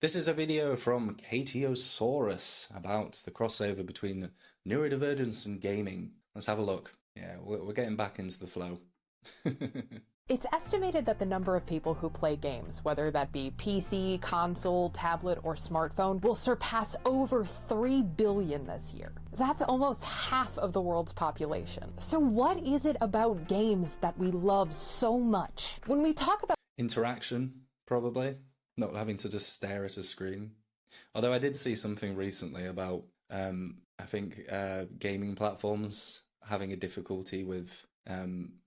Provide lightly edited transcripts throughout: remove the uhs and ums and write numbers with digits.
This is a video from Katiosaurus about the crossover between neurodivergence and gaming. Let's have a look. Yeah, we're getting back into the flow. It's estimated that the number of people who play games, whether that be PC, console, tablet, or smartphone, will surpass over 3 billion this year. That's almost half of the world's population. So what is it about games that we love so much? When we talk about interaction, probably. Not having to just stare at a screen. Although I did see something recently about, I think, gaming platforms having a difficulty with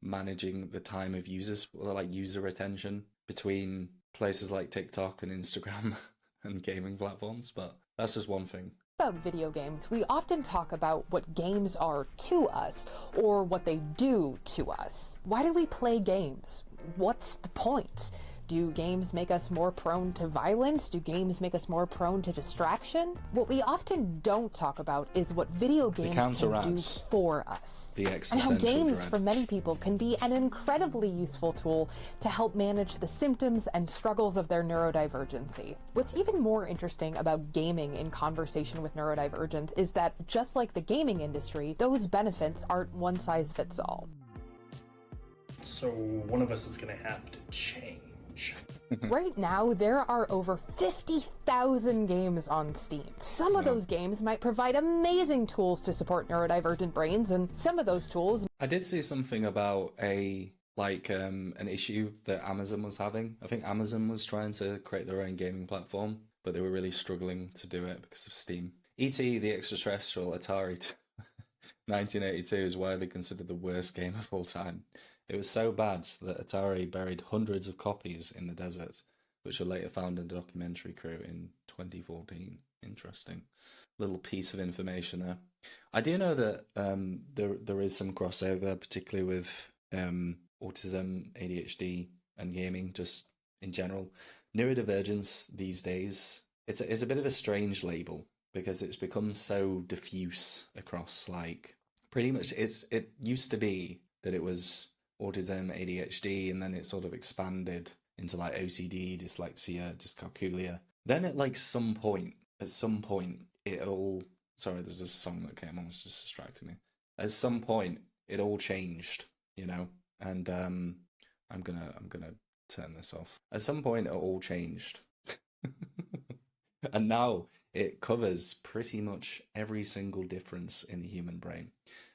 managing the time of users, or like user attention between places like TikTok and Instagram and gaming platforms, but that's just one thing. About video games, we often talk about what games are to us, or what they do to us. Why do we play games? What's the point? Do games make us more prone to violence? Do games make us more prone to distraction? What we often don't talk about is what video games can do for us. And how games, for many people, can be an incredibly useful tool to help manage the symptoms and struggles of their neurodivergency. What's even more interesting about gaming in conversation with neurodivergence is that, just like the gaming industry, those benefits aren't one size fits all. So one of us is going to have to change. Right now, there are over 50,000 games on Steam. Some of those games might provide amazing tools to support neurodivergent brains, and some of those tools... I did see something about an issue that Amazon was having. I think Amazon was trying to create their own gaming platform, but they were really struggling to do it because of Steam. E.T. the Extraterrestrial Atari 1982 is widely considered the worst game of all time. It was so bad that Atari buried hundreds of copies in the desert, which were later found in a documentary crew in 2014. Interesting little piece of information there. I do know that there is some crossover, particularly with autism, ADHD, and gaming, just in general. Neurodivergence these days, it's a bit of a strange label because it's become so diffuse across, like, pretty much it used to be that it was autism, ADHD, and then it sort of expanded into like OCD, dyslexia, dyscalculia. Then at some point, it all... Sorry, there's a song that came on, it's just distracting me. At some point, it all changed, you know, and I'm gonna turn this off. At some point, it all changed. And now it covers pretty much every single difference in the human brain,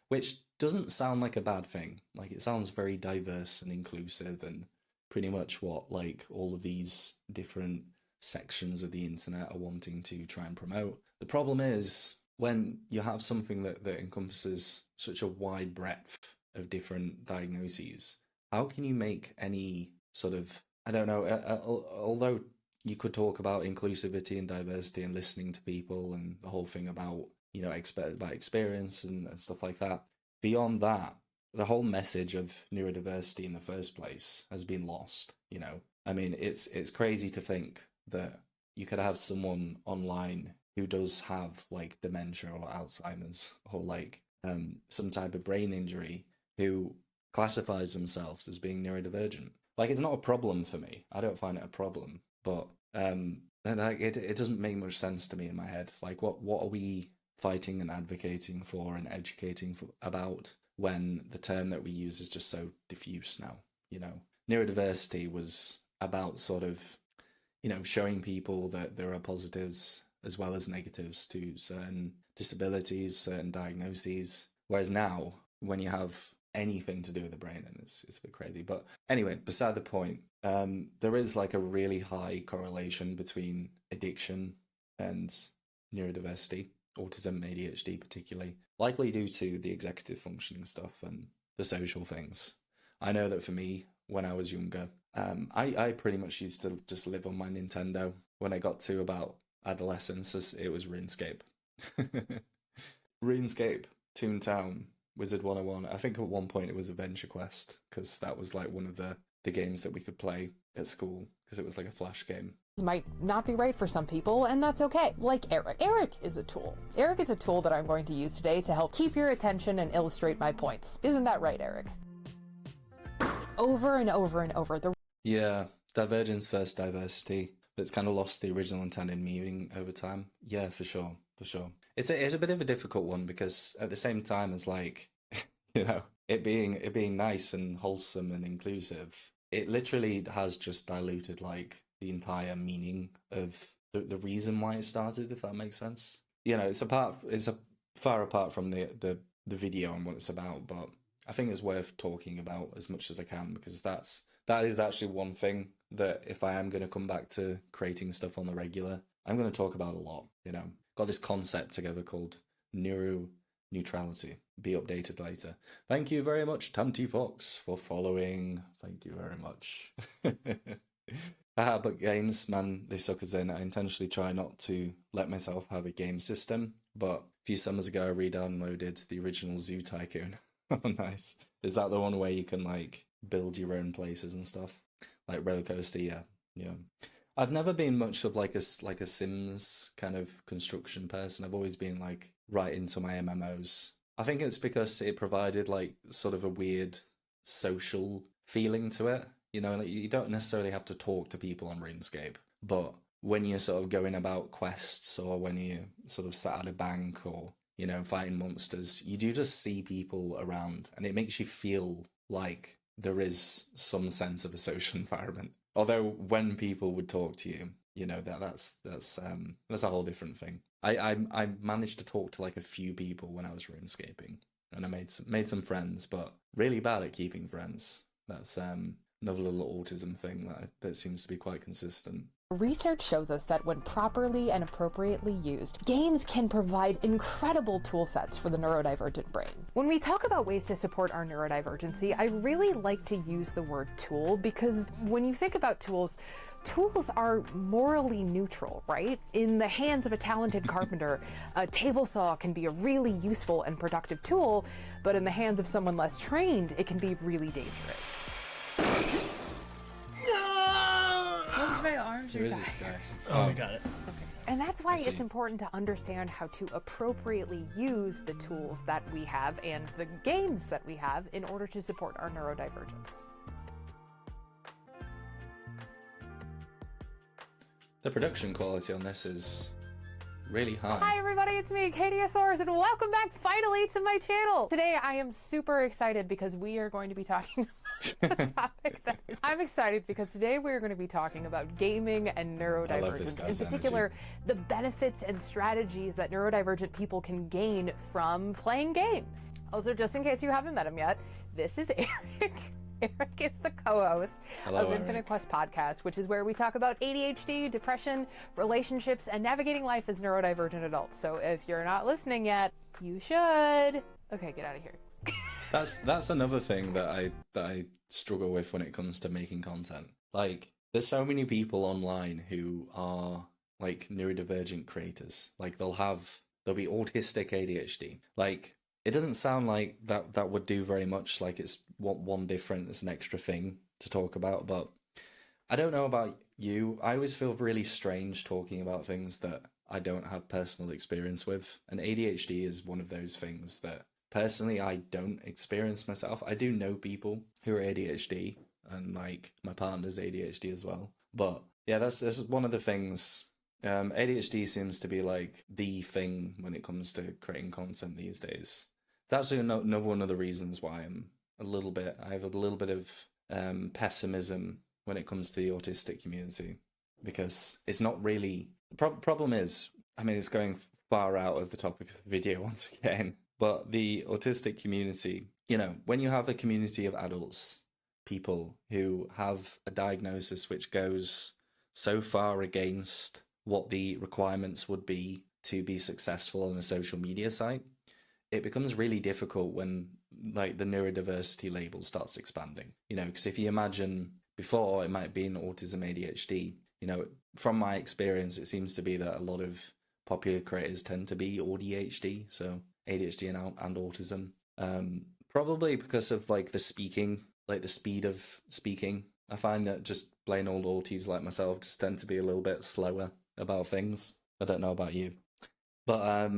which doesn't sound like a bad thing. Like, it sounds very diverse and inclusive and pretty much what, like, all of these different sections of the internet are wanting to try and promote. The problem is when you have something that encompasses such a wide breadth of different diagnoses, how can you make any sort of, I don't know, although you could talk about inclusivity and diversity and listening to people and the whole thing about, you know, about experience and stuff like that. Beyond that, the whole message of neurodiversity in the first place has been lost, you know. I mean, it's crazy to think that you could have someone online who does have, like, dementia or Alzheimer's or, like, some type of brain injury who classifies themselves as being neurodivergent. Like, it's not a problem for me. I don't find it a problem. But it doesn't make much sense to me in my head. Like, what are we fighting and advocating for and educating about when the term that we use is just so diffuse now, you know? Neurodiversity was about sort of, you know, showing people that there are positives as well as negatives to certain disabilities, certain diagnoses. Whereas now, when you have anything to do with the brain, and it's a bit crazy. But anyway, beside the point, there is like a really high correlation between addiction and neurodiversity. Autism, ADHD particularly, likely due to the executive functioning stuff and the social things. I know that for me, when I was younger, I pretty much used to just live on my Nintendo. When I got to about adolescence, it was RuneScape. RuneScape, Toontown, Wizard 101. I think at one point it was Adventure Quest, because that was like one of the games that we could play at school, because it was like a flash game. Might not be right for some people, and that's okay. Like Eric. Eric is a tool. Eric is a tool that I'm going to use today to help keep your attention and illustrate my points. Isn't that right, Eric? Over and over and over. Yeah, divergence versus diversity. that's kind of lost the original intended meaning over time. Yeah, for sure, for sure. It's a bit of a difficult one because at the same time as like, you know, it being nice and wholesome and inclusive, it literally has just diluted like the entire meaning of the reason why it started, if that makes sense. You know, it's a far apart from the video and what it's about, but I think it's worth talking about as much as I can because that is actually one thing that if I am going to come back to creating stuff on the regular, I'm going to talk about a lot. You know, got this concept together called neuro neutrality. Be updated later. Thank you very much, Tanty Fox, for following. Thank you very much. But games, man, they suck us in. I intentionally try not to let myself have a game system, but a few summers ago I re-downloaded the original Zoo Tycoon. Oh, nice. Is that the one where you can like build your own places and stuff? Like roller coaster, yeah. Yeah. I've never been much of like a Sims kind of construction person. I've always been like right into my MMOs. I think it's because it provided like sort of a weird social feeling to it. You know, like you don't necessarily have to talk to people on RuneScape, but when you're sort of going about quests or when you sort of sat at a bank or, you know, fighting monsters, you do just see people around and it makes you feel like there is some sense of a social environment. Although when people would talk to you, you know, that's a whole different thing. I managed to talk to like a few people when I was RuneScaping, and I made some friends, but really bad at keeping friends. That's another little autism thing that seems to be quite consistent. Research shows us that when properly and appropriately used, games can provide incredible tool sets for the neurodivergent brain. When we talk about ways to support our neurodivergency, I really like to use the word tool because when you think about tools, tools are morally neutral, right? In the hands of a talented carpenter, a table saw can be a really useful and productive tool, but in the hands of someone less trained, it can be really dangerous. My arms are Where is this guy? Oh, I got it. And that's why I see. it's important to understand how to appropriately use the tools that we have and the games that we have in order to support our neurodivergence. The production quality on this is really high. Hi everybody, it's me, Katiosaurus, and welcome back finally to my channel. Today I am super excited because we are going to be talking about a topic that I'm excited because today we're going to be talking about gaming and neurodivergence. In particular, the benefits and strategies that neurodivergent people can gain from playing games. Also, just in case you haven't met him yet, this is Eric. Eric is the co-host of Infinite Quest Podcast, which is where we talk about ADHD, depression, relationships, and navigating life as neurodivergent adults. So if you're not listening yet, you should. Okay, get out of here. That's another thing that I struggle with when it comes to making content. Like, there's so many people online who are like neurodivergent creators. Like they'll be autistic ADHD. Like it doesn't sound like that would do very much. Like it's one different, it's an extra thing to talk about. But I don't know about you. I always feel really strange talking about things that I don't have personal experience with. And ADHD is one of those things that personally I don't experience myself. I do know people who are ADHD, and like my partner's ADHD as well. But yeah, that's one of the things. ADHD seems to be like the thing when it comes to creating content these days. It's actually another one of the reasons why I have a little bit of pessimism when it comes to the autistic community, because it's not really problem is, I mean, it's going far out of the topic of the video once again, but the autistic community, you know, when you have a community of adults, people who have a diagnosis which goes so far against what the requirements would be to be successful on a social media site, it becomes really difficult when like the neurodiversity label starts expanding, you know, because if you imagine before it might have been autism, ADHD, you know, from my experience, it seems to be that a lot of popular creators tend to be ADHD, so ADHD and autism, probably because of like the speaking, like the speed of speaking. I find that just plain old auties like myself just tend to be a little bit slower about things. I don't know about you, but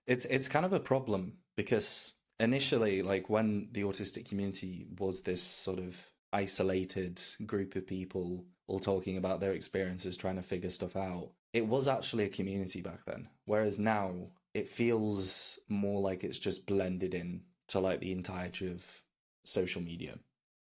it's kind of a problem because initially, like when the autistic community was this sort of isolated group of people all talking about their experiences trying to figure stuff out. It was actually a community back then, whereas now it feels more like it's just blended in to like the entirety of social media.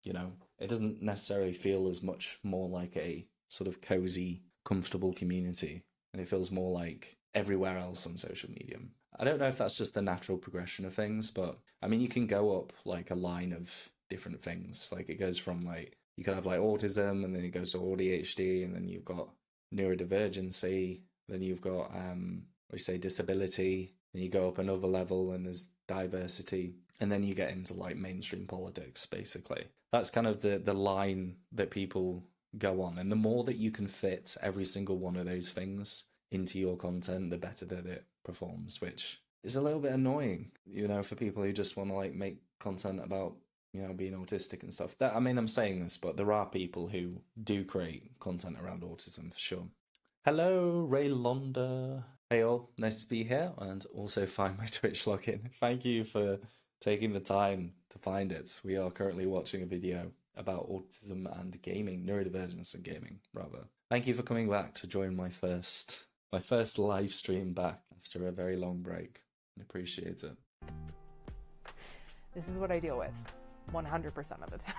You know, it doesn't necessarily feel as much more like a sort of cozy, comfortable community, and it feels more like everywhere else on social media. I don't know if that's just the natural progression of things, but I mean, you can go up like a line of different things. Like it goes from like, you can have like autism, and then it goes to ADHD, and then you've got neurodivergency, then you've got we say disability, and you go up another level and there's diversity, and then you get into like mainstream politics. Basically, that's kind of the line that people go on, and the more that you can fit every single one of those things into your content, the better that it performs, which is a little bit annoying, you know, for people who just want to like make content about, you know, being autistic and stuff. That, I mean, I'm saying this, but there are people who do create content around autism for sure. Hello, Raylonda. Hey all, nice to be here, and also find my Twitch login. Thank you for taking the time to find it. We are currently watching a video about autism and gaming, neurodivergence and gaming, rather. Thank you for coming back to join my first live stream back after a very long break. I appreciate it. This is what I deal with 100% of the time.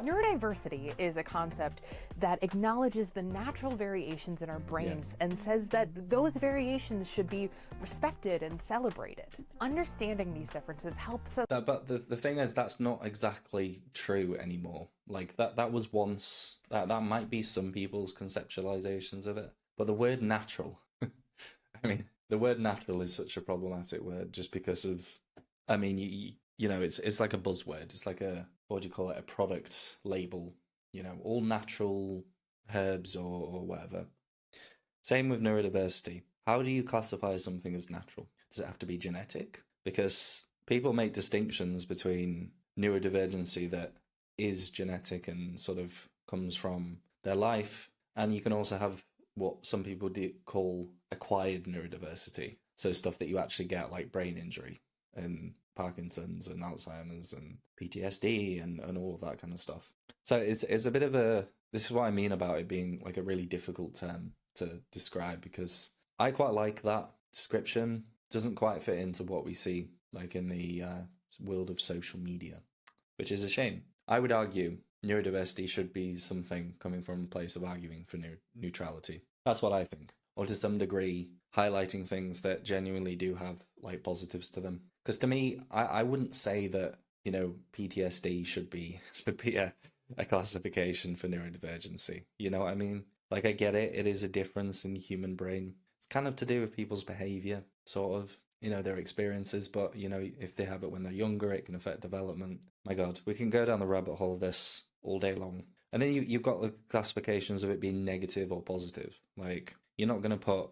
Neurodiversity is a concept that acknowledges the natural variations in our brains and says that those variations should be respected and celebrated. Understanding these differences helps us. But the thing is, that's not exactly true anymore. Like that was once, that might be some people's conceptualizations of it. But the word natural, I mean, the word natural is such a problematic word just because of, I mean, you know, it's like a buzzword. It's like a, what do you call it, a product label, you know, all natural herbs or whatever. Same with neurodiversity. How do you classify something as natural? Does it have to be genetic? Because people make distinctions between neurodivergency that is genetic and sort of comes from their life, and you can also have what some people call acquired neurodiversity. So stuff that you actually get, like brain injury and Parkinson's and Alzheimer's and PTSD and all of that kind of stuff. So it's a bit of a, this is what I mean about it being like a really difficult term to describe, because I quite like that description. Doesn't quite fit into what we see like in the world of social media, which is a shame. I would argue neurodiversity should be something coming from a place of arguing for neutrality. That's what I think. Or to some degree, highlighting things that genuinely do have like positives to them. Because to me, I wouldn't say that, you know, PTSD should be a classification for neurodivergency. You know what I mean? Like, I get it. It is a difference in the human brain. It's kind of to do with people's behavior, sort of, you know, their experiences. But, you know, if they have it when they're younger, it can affect development. My God, we can go down the rabbit hole of this all day long. And then you've got the classifications of it being negative or positive. Like, you're not going to put,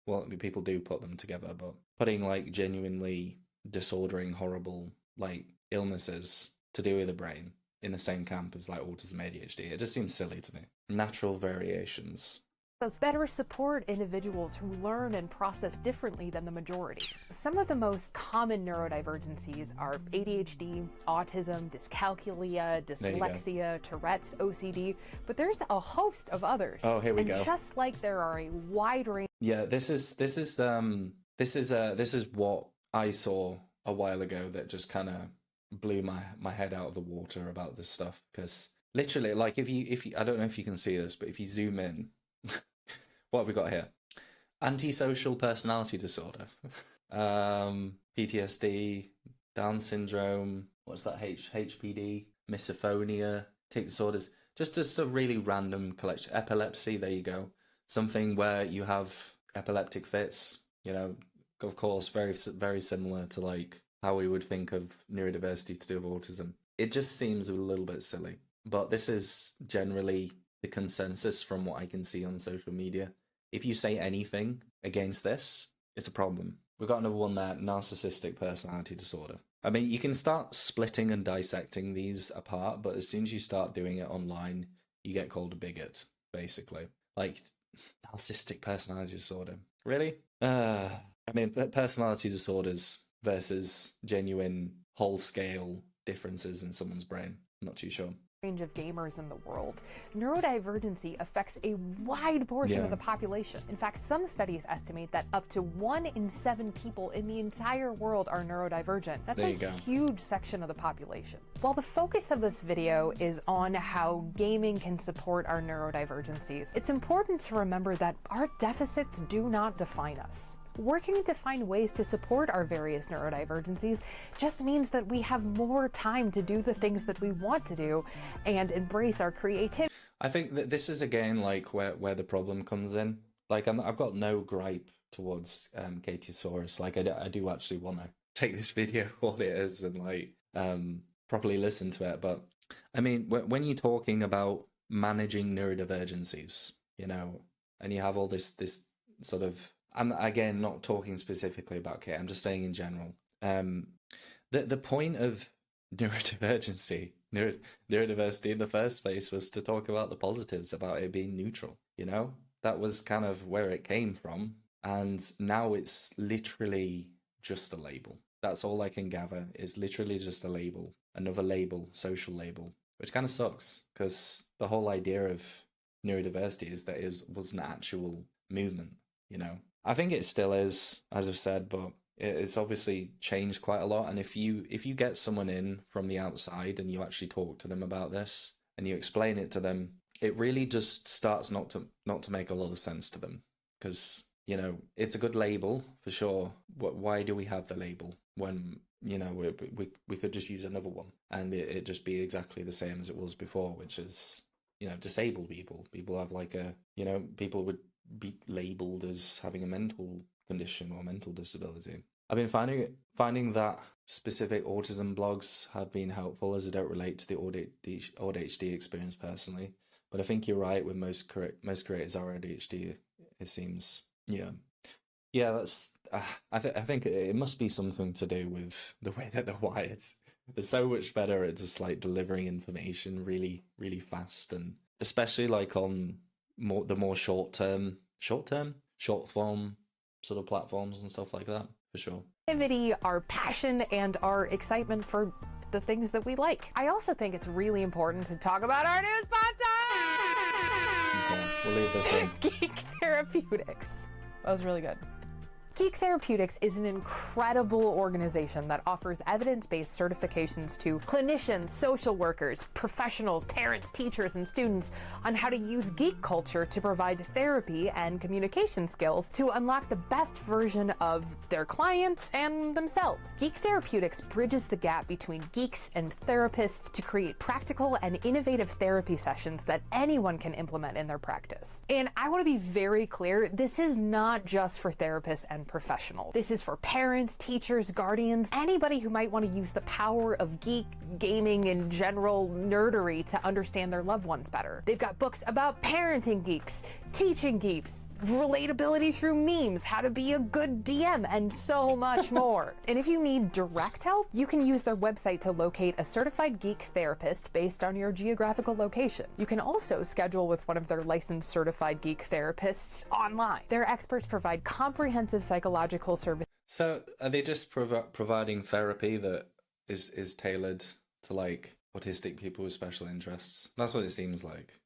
well, people do put them together, but putting like genuinely disordering, horrible like illnesses to do with the brain in the same camp as like autism, ADHD, it just seems silly to me. Natural variations. Better support individuals who learn and process differently than the majority. Some of the most common neurodivergencies are ADHD, autism, dyscalculia, dyslexia, Tourette's, OCD, but there's a host of others. Oh, here we go. Just like there are a wide range. Yeah, this is what I saw a while ago that just kind of blew my head out of the water about this stuff, because literally, like, if you I don't know if you can see this, but if you zoom in, what have we got here? Antisocial personality disorder, PTSD, Down syndrome, what's that, HPD, misophonia, tic disorders, just a really random collection. Epilepsy, there you go. Something where you have epileptic fits, you know, of course, very, very similar to like how we would think of neurodiversity to do with autism. It just seems a little bit silly, but this is generally the consensus from what I can see on social media. If you say anything against this, it's a problem. We've got another one there, narcissistic personality disorder. I mean, you can start splitting and dissecting these apart, but as soon as you start doing it online, you get called a bigot, basically. Like, narcissistic personality disorder. Really? I mean, personality disorders versus genuine whole-scale differences in someone's brain. I'm not too sure. range of gamers in the world, neurodivergency affects a wide portion of the population. In fact, some studies estimate that up to 1 in 7 people in the entire world are neurodivergent. That's a huge section of the population. While the focus of this video is on how gaming can support our neurodivergencies, it's important to remember that our deficits do not define us. Working to find ways to support our various neurodivergencies just means that we have more time to do the things that we want to do and embrace our creativity. I think that this is again like where the problem comes in. Like I've got no gripe towards Katiosaurus. Like I do actually want to take this video what it is and like properly listen to it. But I mean, when you're talking about managing neurodivergencies, you know, and you have all this sort of, I'm again not talking specifically about Kate, I'm just saying in general. The point of neurodiversity in the first place was to talk about the positives, about it being neutral, you know? That was kind of where it came from. And now it's literally just a label. That's all I can gather, is literally just a label, another label, social label, which kind of sucks because the whole idea of neurodiversity is that it was an actual movement, you know? I think it still is, as I've said, but it's obviously changed quite a lot. And if you get someone in from the outside and you actually talk to them about this and you explain it to them, it really just starts not to make a lot of sense to them. Because, you know, it's a good label for sure. Why do we have the label when, you know, we could just use another one and it just be exactly the same as it was before, which is, you know, disabled people. People have like a, you know, people would be labeled as having a mental condition or mental disability. I've been finding that specific autism blogs have been helpful as I don't relate to the ADHD experience personally. But I think you're right with most creators are ADHD, it seems. Yeah, that's. I think it must be something to do with the way that they're wired. They're so much better at just like delivering information really, really fast, and especially like on the more short form sort of platforms and stuff like that, for sure. Our passion and our excitement for the things that we like. I also think it's really important to talk about our new sponsor! Okay, we'll leave this in. Geek Therapeutics. That was really good. Geek Therapeutics is an incredible organization that offers evidence-based certifications to clinicians, social workers, professionals, parents, teachers, and students on how to use geek culture to provide therapy and communication skills to unlock the best version of their clients and themselves. Geek Therapeutics bridges the gap between geeks and therapists to create practical and innovative therapy sessions that anyone can implement in their practice. And I want to be very clear, this is not just for therapists and professional. This is for parents, teachers, guardians, anybody who might want to use the power of geek, gaming, and general nerdery to understand their loved ones better. They've got books about parenting geeks, teaching geeks, relatability through memes, how to be a good DM, and so much more. And if you need direct help, you can use their website to locate a certified geek therapist based on your geographical location. You can also schedule with one of their licensed certified geek therapists online. Their experts provide comprehensive psychological services. So are they just providing therapy that is tailored to like autistic people with special interests? That's what it seems like.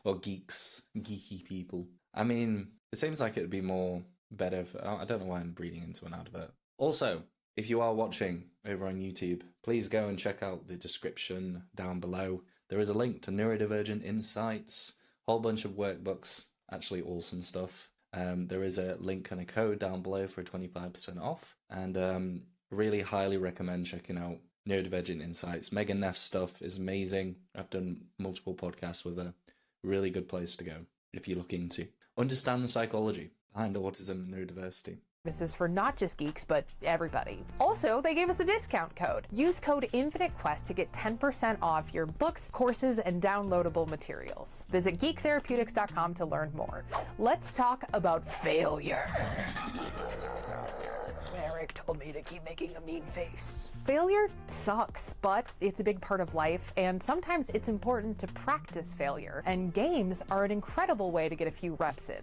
Or geeky people. I mean, it seems like it would be more better for, I don't know why I'm breathing into an advert. Also, if you are watching over on YouTube, please go and check out the description down below. There is a link to Neurodivergent Insights, whole bunch of workbooks, actually awesome stuff. There is a link and a code down below for 25% off. And really highly recommend checking out Neurodivergent Insights. Megan Neff's stuff is amazing. I've done multiple podcasts with her. Really good place to go if you're looking to understand the psychology behind autism and neurodiversity. This is for not just geeks, but everybody. Also, they gave us a discount code. Use code InfiniteQuest to get 10% off your books, courses, and downloadable materials. Visit geektherapeutics.com to learn more. Let's talk about failure. Eric told me to keep making a mean face. Failure sucks, but it's a big part of life, and sometimes it's important to practice failure, and games are an incredible way to get a few reps in.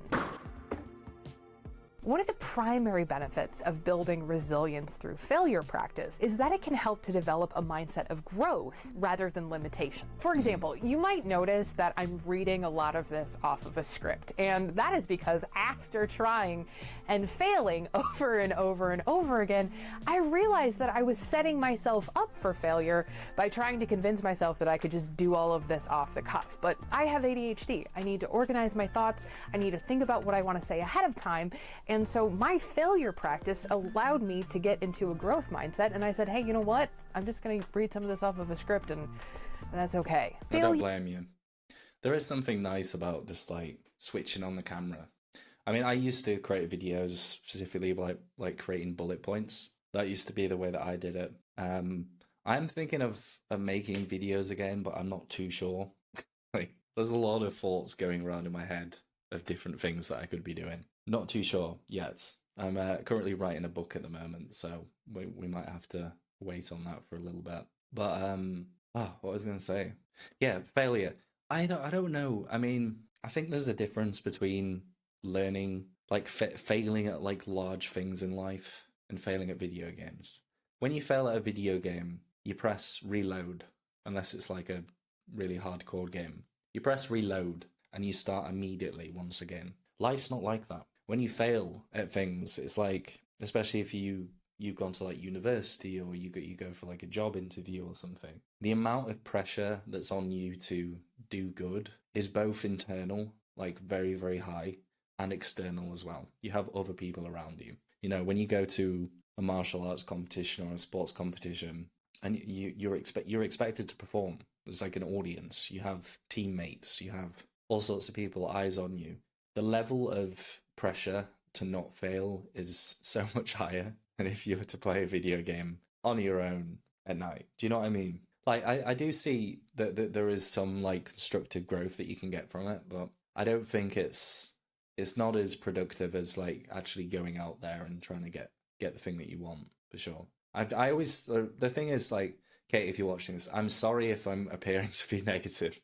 One of the primary benefits of building resilience through failure practice is that it can help to develop a mindset of growth rather than limitation. For example, you might notice that I'm reading a lot of this off of a script, and that is because after trying and failing over and over and over again, I realized that I was setting myself up for failure by trying to convince myself that I could just do all of this off the cuff. But I have ADHD. I need to organize my thoughts. I need to think about what I want to say ahead of time. And so my failure practice allowed me to get into a growth mindset. And I said, hey, you know what? I'm just going to read some of this off of a script, and that's okay. I don't blame you. There is something nice about just like switching on the camera. I mean, I used to create videos specifically like creating bullet points. That used to be the way that I did it. I'm thinking of making videos again, but I'm not too sure. Like, there's a lot of thoughts going around in my head of different things that I could be doing. Not too sure yet. I'm currently writing a book at the moment, so we might have to wait on that for a little bit. But what was I going to say? Yeah, failure. I don't know. I mean, I think there's a difference between learning, like failing at like large things in life and failing at video games. When you fail at a video game, you press reload, unless it's like a really hardcore game. You press reload and you start immediately once again. Life's not like that. When you fail at things, it's like, especially if you've gone to like university or you go for like a job interview or something, the amount of pressure that's on you to do good is both internal, like very, very high, and external as well. You have other people around you. You know, when you go to a martial arts competition or a sports competition, and you're expected to perform. There's like an audience. You have teammates. You have all sorts of people, eyes on you. The level of pressure to not fail is so much higher than if you were to play a video game on your own at night. Do you know what I mean? Like, I do see that there is some like constructive growth that you can get from it, but I don't think it's not as productive as like actually going out there and trying to get the thing that you want, for sure. I always, the thing is, like, Kate, if you're watching this, I'm sorry if I'm appearing to be negative.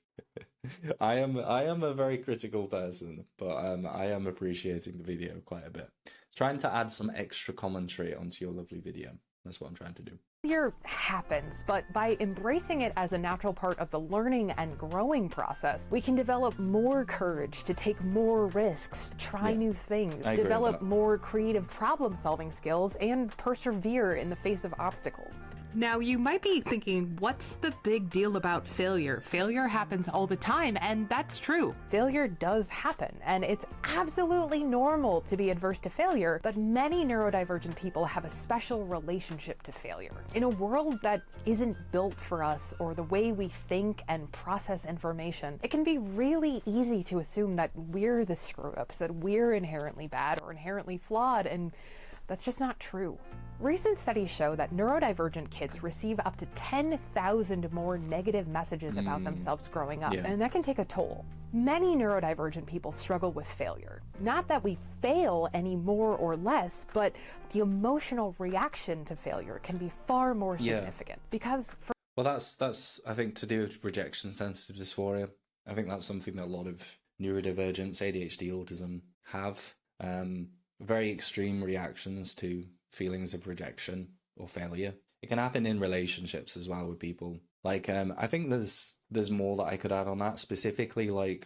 I am a very critical person, but I am appreciating the video quite a bit. Trying to add some extra commentary onto your lovely video. That's what I'm trying to do. Failure happens, but by embracing it as a natural part of the learning and growing process, we can develop more courage to take more risks, try new things, develop more creative problem-solving skills, and persevere in the face of obstacles. Now, you might be thinking, what's the big deal about failure? Failure happens all the time, and that's true. Failure does happen, and it's absolutely normal to be adverse to failure, but many neurodivergent people have a special relationship to failure. In a world that isn't built for us or the way we think and process information, it can be really easy to assume that we're the screw-ups, that we're inherently bad or inherently flawed, and that's just not true. Recent studies show that neurodivergent kids receive up to 10,000 more negative messages about themselves growing up, and that can take a toll. Many neurodivergent people struggle with failure. Not that we fail any more or less, but the emotional reaction to failure can be far more significant. Because well, that's I think to do with rejection sensitive dysphoria. I think that's something that a lot of neurodivergents, ADHD, autism have. Very extreme reactions to feelings of rejection or failure. It can happen in relationships as well with people. Like, I think there's more that I could add on that, specifically like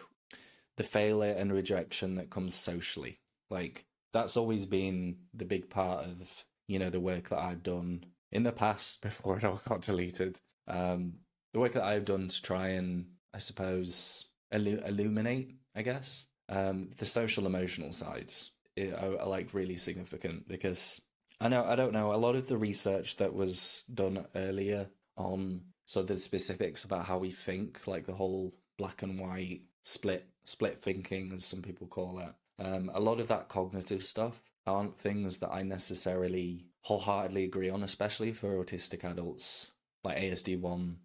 the failure and rejection that comes socially. Like, that's always been the big part of, you know, the work that I've done in the past before it all got deleted. The work that I've done to try and, I suppose, illuminate, I guess, the social emotional sides are like really significant, because I don't know, a lot of the research that was done earlier on sort of the specifics about how we think, like the whole black and white split thinking, as some people call it, a lot of that cognitive stuff aren't things that I necessarily wholeheartedly agree on, especially for autistic adults, like ASD1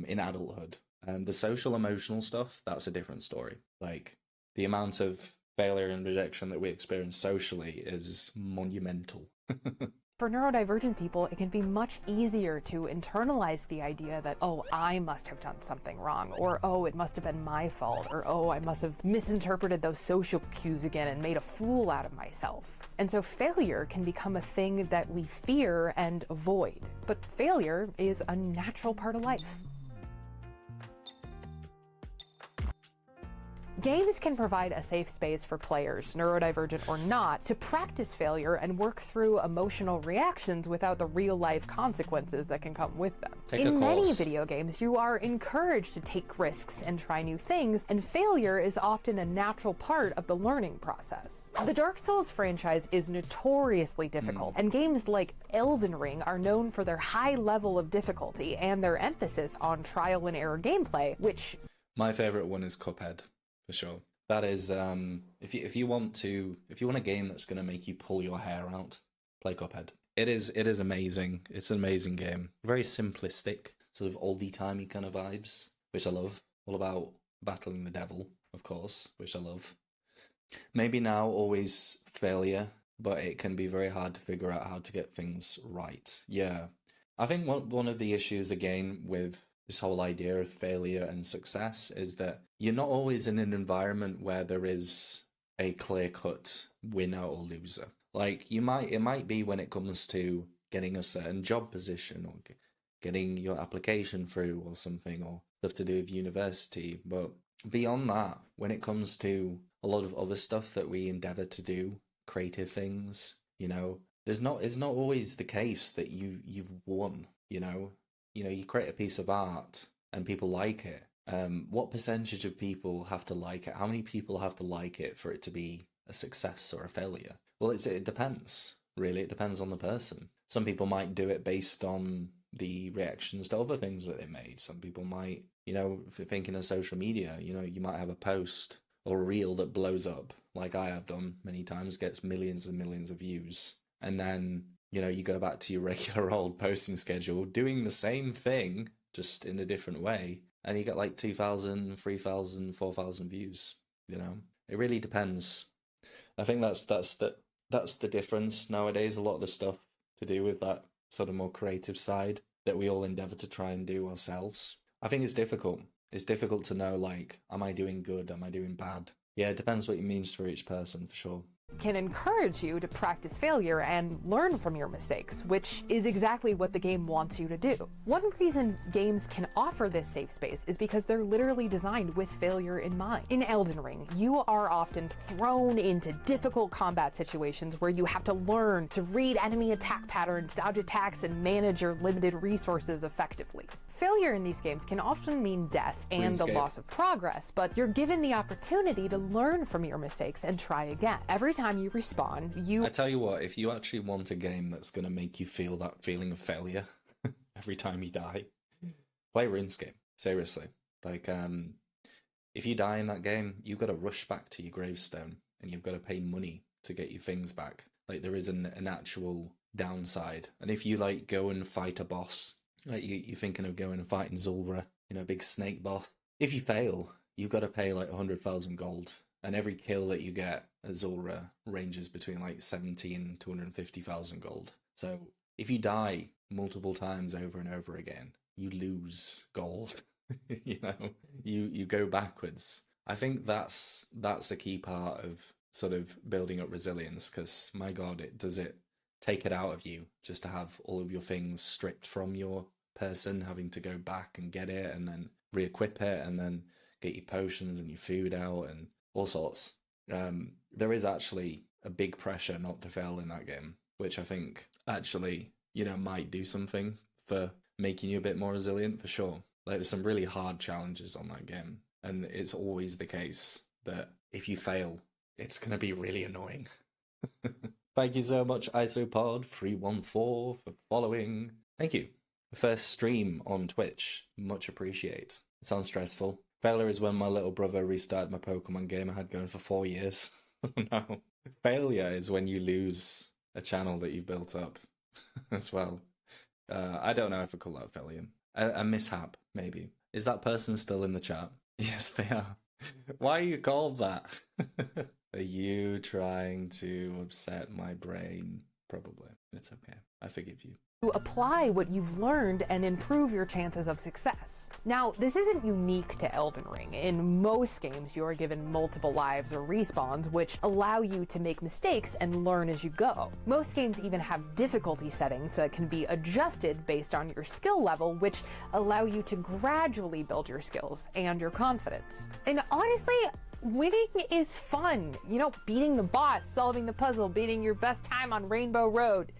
in adulthood. The social emotional stuff, that's a different story. Like, the amount of failure and rejection that we experience socially is monumental. For neurodivergent people, it can be much easier to internalize the idea that, oh, I must have done something wrong, or oh, it must have been my fault, or oh, I must have misinterpreted those social cues again and made a fool out of myself. And so failure can become a thing that we fear and avoid. But failure is a natural part of life. Games can provide a safe space for players, neurodivergent or not, to practice failure and work through emotional reactions without the real-life consequences that can come with them. In many video games, you are encouraged to take risks and try new things, and failure is often a natural part of the learning process. The Dark Souls franchise is notoriously difficult, and games like Elden Ring are known for their high level of difficulty and their emphasis on trial and error gameplay, which... My favorite one is Cuphead. For sure. That is, if you want a game that's going to make you pull your hair out, play Cuphead. It is amazing. It's an amazing game. Very simplistic, sort of oldie-timey kind of vibes, which I love. All about battling the devil, of course, which I love. Maybe now always failure, but it can be very hard to figure out how to get things right. Yeah. I think one of the issues, again, with this whole idea of failure and success is that you're not always in an environment where there is a clear-cut winner or loser. Like, it might be when it comes to getting a certain job position or getting your application through or something, or stuff to do with university. But beyond that, when it comes to a lot of other stuff that we endeavor to do, creative things, it's not always the case that you've won, you create a piece of art and people like it. What percentage of people have to like it? How many people have to like it for it to be a success or a failure? Well, it depends, really. It depends on the person. Some people might do it based on the reactions to other things that they made. Some people might, if you're thinking of social media, you might have a post or a reel that blows up, like I have done many times, gets millions and millions of views. And then you go back to your regular old posting schedule, doing the same thing, just in a different way, and you get like 2,000, 3,000, 4,000 views. It really depends. I think that's the difference nowadays. A lot of the stuff to do with that sort of more creative side that we all endeavor to try and do ourselves. I think it's difficult. It's difficult to know, like, am I doing good? Am I doing bad? Yeah, it depends what it means for each person, for sure. Can encourage you to practice failure and learn from your mistakes, which is exactly what the game wants you to do. One reason games can offer this safe space is because they're literally designed with failure in mind. In Elden Ring, you are often thrown into difficult combat situations where you have to learn to read enemy attack patterns, dodge attacks, and manage your limited resources effectively. Failure in these games can often mean death and the loss of progress, but you're given the opportunity to learn from your mistakes and try again. Every time you respawn, I tell you what, if you actually want a game that's going to make you feel that feeling of failure every time you die, play RuneScape. Seriously. Like, if you die in that game, you've got to rush back to your gravestone and you've got to pay money to get your things back. Like, there is an actual downside. And if you, like, go and fight a boss, like you're thinking of going and fighting Zul'Ra, big snake boss. If you fail, you've got to pay like 100,000 gold. And every kill that you get at Zul'Ra ranges between like 70 and 250,000 gold. So if you die multiple times over and over again, you lose gold. You go backwards. I think that's a key part of sort of building up resilience, because my God, does it take it out of you just to have all of your things stripped from your person, having to go back and get it and then re-equip it and then get your potions and your food out and all sorts. There is actually a big pressure not to fail in that game, which I think actually, might do something for making you a bit more resilient, for sure. Like, there's some really hard challenges on that game, and it's always the case that if you fail, it's going to be really annoying. Thank you so much, Isopod314, for following. Thank you. First stream on Twitch. Much appreciate. It sounds stressful. Failure is when my little brother restarted my Pokemon game I had going for 4 years. No. Failure is when you lose a channel that you've built up as well. I don't know if I call that failure. A mishap, maybe. Is that person still in the chat? Yes, they are. Why are you called that? Are you trying to upset my brain? probably. It's okay. I forgive you. To apply what you've learned and improve your chances of success. Now, this isn't unique to Elden Ring. In most games, you are given multiple lives or respawns, which allow you to make mistakes and learn as you go. Most games even have difficulty settings that can be adjusted based on your skill level, which allow you to gradually build your skills and your confidence. And honestly, winning is fun. You know, beating the boss, solving the puzzle, beating your best time on Rainbow Road.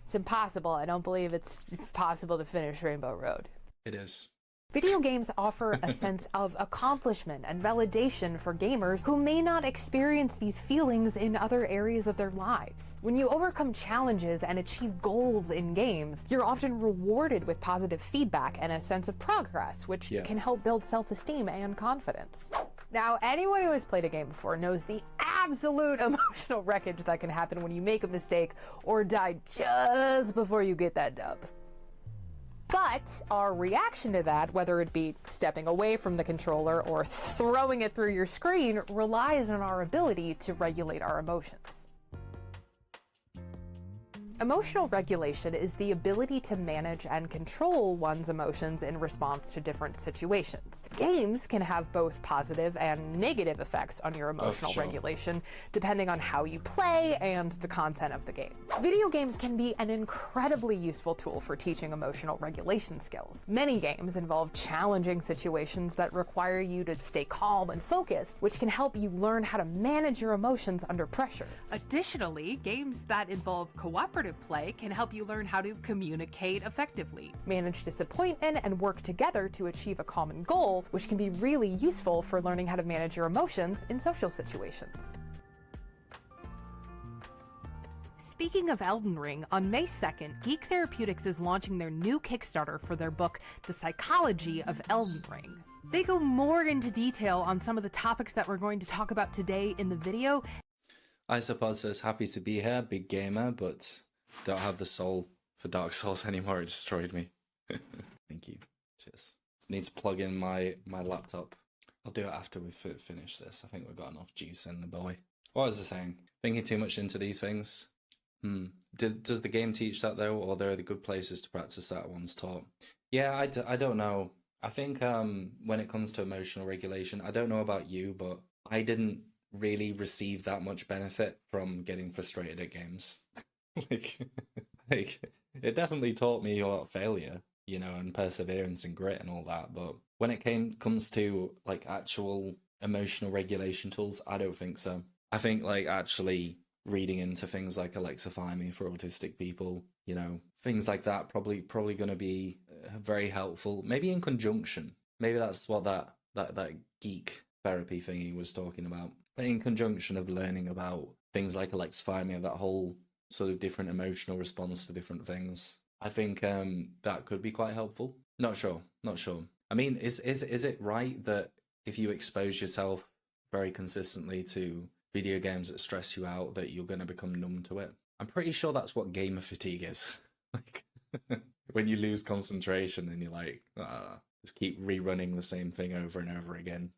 It's impossible. I don't believe it's possible to finish Rainbow Road. It is. Video games offer a sense of accomplishment and validation for gamers who may not experience these feelings in other areas of their lives. When you overcome challenges and achieve goals in games, you're often rewarded with positive feedback and a sense of progress, which can help build self-esteem and confidence. Now, anyone who has played a game before knows the absolute emotional wreckage that can happen when you make a mistake or die just before you get that dub. But our reaction to that, whether it be stepping away from the controller or throwing it through your screen, relies on our ability to regulate our emotions. Emotional regulation is the ability to manage and control one's emotions in response to different situations. Games can have both positive and negative effects on your emotional regulation, depending on how you play and the content of the game. Video games can be an incredibly useful tool for teaching emotional regulation skills. Many games involve challenging situations that require you to stay calm and focused, which can help you learn how to manage your emotions under pressure. Additionally, games that involve cooperative play can help you learn how to communicate effectively, manage disappointment, and work together to achieve a common goal, which can be really useful for learning how to manage your emotions in social situations. Speaking of Elden Ring, on May 2nd, Geek Therapeutics is launching their new Kickstarter for their book, The Psychology of Elden Ring. They go more into detail on some of the topics that we're going to talk about today in the video. I suppose says happy to be here, big gamer, but don't have the soul for Dark Souls anymore. It destroyed me. Thank you. Just need to plug in my laptop. I'll do it after we finish this. I think we've got enough juice in the boy. What was I saying? Thinking too much into these things? Does the game teach that though, or there are the good places to practice that once taught? Yeah, I don't know. I think when it comes to emotional regulation, I don't know about you, but I didn't really receive that much benefit from getting frustrated at games. like it definitely taught me about failure, you know, and perseverance and grit and all that. But when it comes to like actual emotional regulation tools, I don't think so. I think like actually reading into things like Alexify Me for autistic people, you know, things like that probably going to be very helpful. Maybe in conjunction. Maybe that's what that geek therapy thing he was talking about. But in conjunction of learning about things like Alexify Me, that whole sort of different emotional response to different things, I think that could be quite helpful. Not sure. I mean, is it right that if you expose yourself very consistently to video games that stress you out, that you're going to become numb to it? I'm pretty sure that's what gamer fatigue is. Like when you lose concentration and you're like, just keep rerunning the same thing over and over again.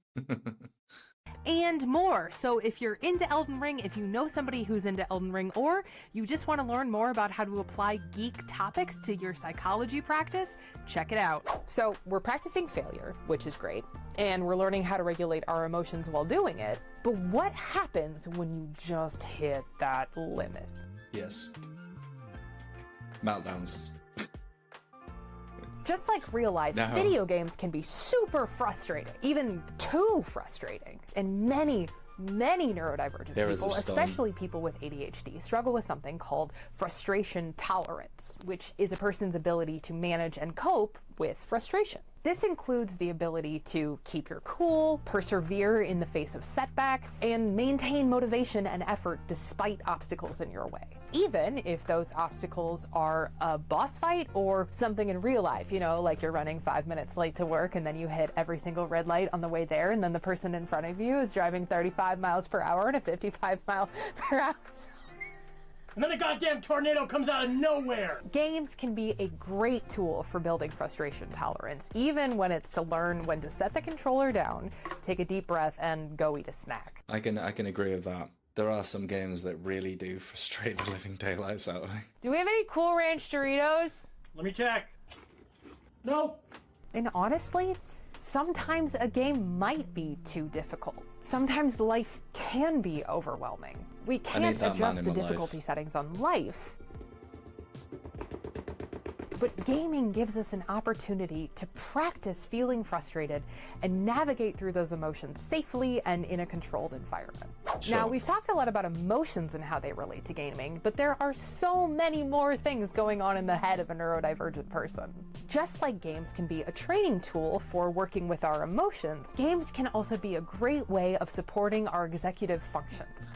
And more. So if you're into Elden Ring, if you know somebody who's into Elden Ring, or you just want to learn more about how to apply geek topics to your psychology practice, check it out. So we're practicing failure, which is great, and we're learning how to regulate our emotions while doing it. But what happens when you just hit that limit? Yes. Meltdowns. Just like real life, video games can be super frustrating, even too frustrating. And many neurodivergent people, especially people with ADHD, struggle with something called frustration tolerance, which is a person's ability to manage and cope with frustration. This includes the ability to keep your cool, persevere in the face of setbacks, and maintain motivation and effort despite obstacles in your way. Even if those obstacles are a boss fight or something in real life, you know, like you're running 5 minutes late to work and then you hit every single red light on the way there, and then the person in front of you is driving 35 miles per hour in a 55 mile per hour zone. And then a goddamn tornado comes out of nowhere! Games can be a great tool for building frustration tolerance, even when it's to learn when to set the controller down, take a deep breath, and go eat a snack. I can agree with that. there are some games that really do frustrate the living daylights out of me. Do we have any Cool Ranch Doritos? Let me check. Nope. And honestly, sometimes a game might be too difficult. Sometimes life can be overwhelming. We can't adjust the difficulty settings on life. But gaming gives us an opportunity to practice feeling frustrated and navigate through those emotions safely and in a controlled environment. Sure. Now, we've talked a lot about emotions and how they relate to gaming, but there are so many more things going on in the head of a neurodivergent person. Just like games can be a training tool for working with our emotions, games can also be a great way of supporting our executive functions.